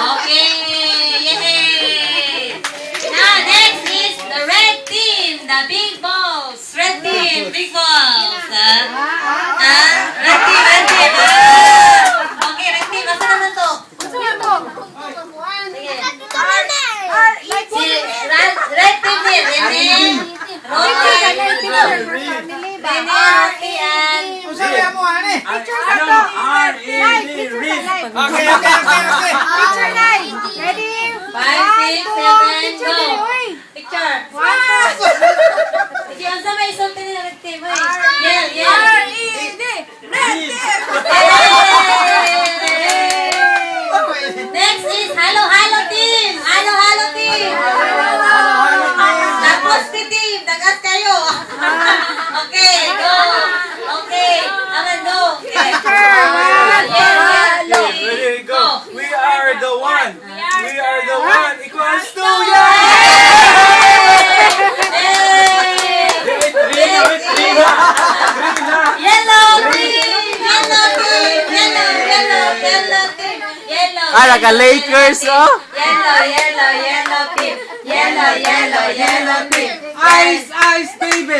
Okay. Yay. Now, next is the red team. The big balls. Red team. Big balls. Red team. Red team. Okay, red team. Asa naman to? Sige. Red team din. Rene. Rocky. Rene, Rocky, and... Picture na to. Live. Picture na live. Okay. Picture live. Ready? 5, 6, 7, go. Picture. Sige, ang sa may isulti nila red team. Yell, yell. R-E-D. Red team. Next is halo-halo team. Halo-halo team. Tapos team. Dagat kayo. Okay, go. Okay. Aman, go. Ready, go. We are the one. We are the one equals to Yellow team. Yellow team. Yellow team. Yellow. Ah, naka-Lakers, oh. Yellow team. Yellow team. Ice, baby.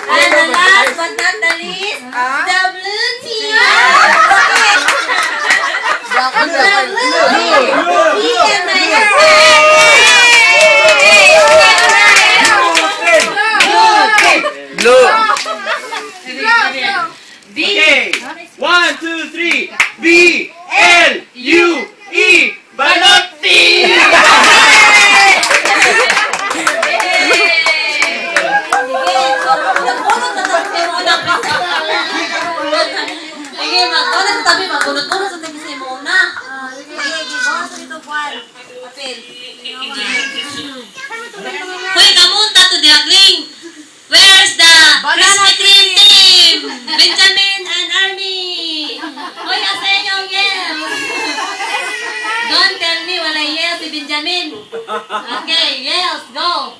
And the last but not the least, the blue team. The blue team. He and my Blue. Okay. 1, 2, 3. B-L-U-E. Balot team. Magkunot-kunot sa tabi sa imo na. Sige, gibawas dito kwan. Apil. Hoy, kamunta to the agling. Where's the Krispy Kreme team? Benjamin and Army. Hoy, asa inyong yell? Don't tell me wala yell si Benjamin. Okay, yells, go.